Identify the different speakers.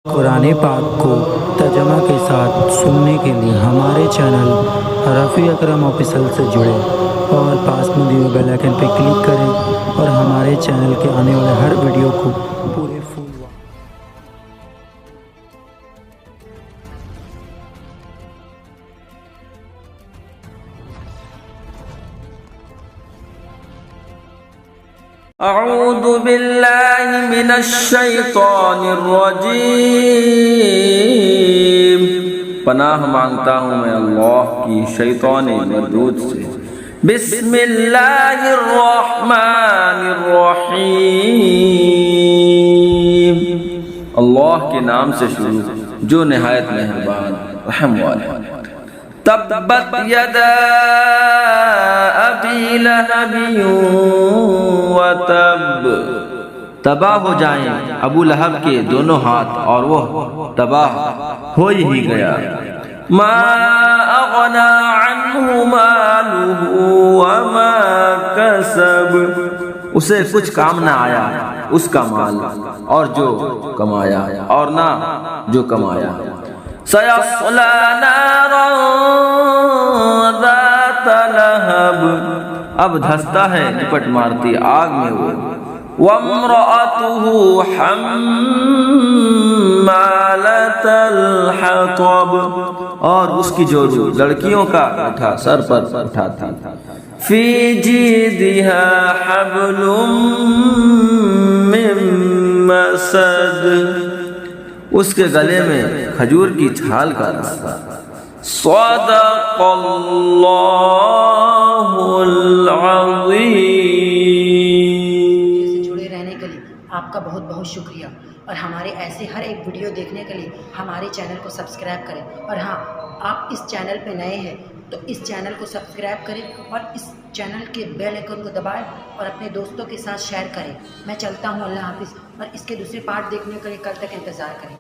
Speaker 1: قرآن پاک کو ترجمہ کے ساتھ سننے کے لیے ہمارے چینل رفیع اکرم آفیشل سے جڑیں اور پاس میں دیے بیل آئیکن پہ کلک کریں اور ہمارے چینل کے آنے والے ہر ویڈیو کو پورے فل
Speaker 2: اعوذ باللہ من الشیطان الرجیم، پناہ مانگتا ہوں میں اللہ کی شیطان مردود سے۔ بسم اللہ الرحمن الرحیم، اللہ کے نام سے شروع جو نہایت مہربان رحم والا۔ تبت یدا ابی لہب وتب، تباہ ہو جائیں ابو لہب کے دونوں ہاتھ اور وہ تباہ ہو ہی گیا۔ ما اغنی عنہ مالہ وما کسب، اسے کچھ کام نہ آیا اس کا مال اور جو کمایا اور نہ جو کمایا۔ سیصلی نارا ذات لہب، اب دھستا ہے لپٹ مارتی آگ میں وہ۔ وامرأتہ حمالۃ الحطب، اور اس کی جو لڑکیوں کا اٹھا سر پر اٹھاتی۔ فی جیدہا حبل من مسد، اس کے گلے میں کھجور کی چھال کا رستہ۔ صدق اللہ العظیم۔
Speaker 3: سے جڑے رہنے کے لیے آپ کا بہت بہت شکریہ، اور ہمارے ایسے ہر ایک ویڈیو دیکھنے کے لیے ہمارے چینل کو سبسکرائب کریں، اور ہاں، آپ اس چینل پہ نئے ہیں تو اس چینل کو سبسکرائب کریں اور اس چینل کے بیل آئیکن کو دبائیں اور اپنے دوستوں کے ساتھ شیئر کریں۔ میں چلتا ہوں، اللہ حافظ، اور اس کے دوسرے پارٹ دیکھنے کے لیے کل تک انتظار کریں۔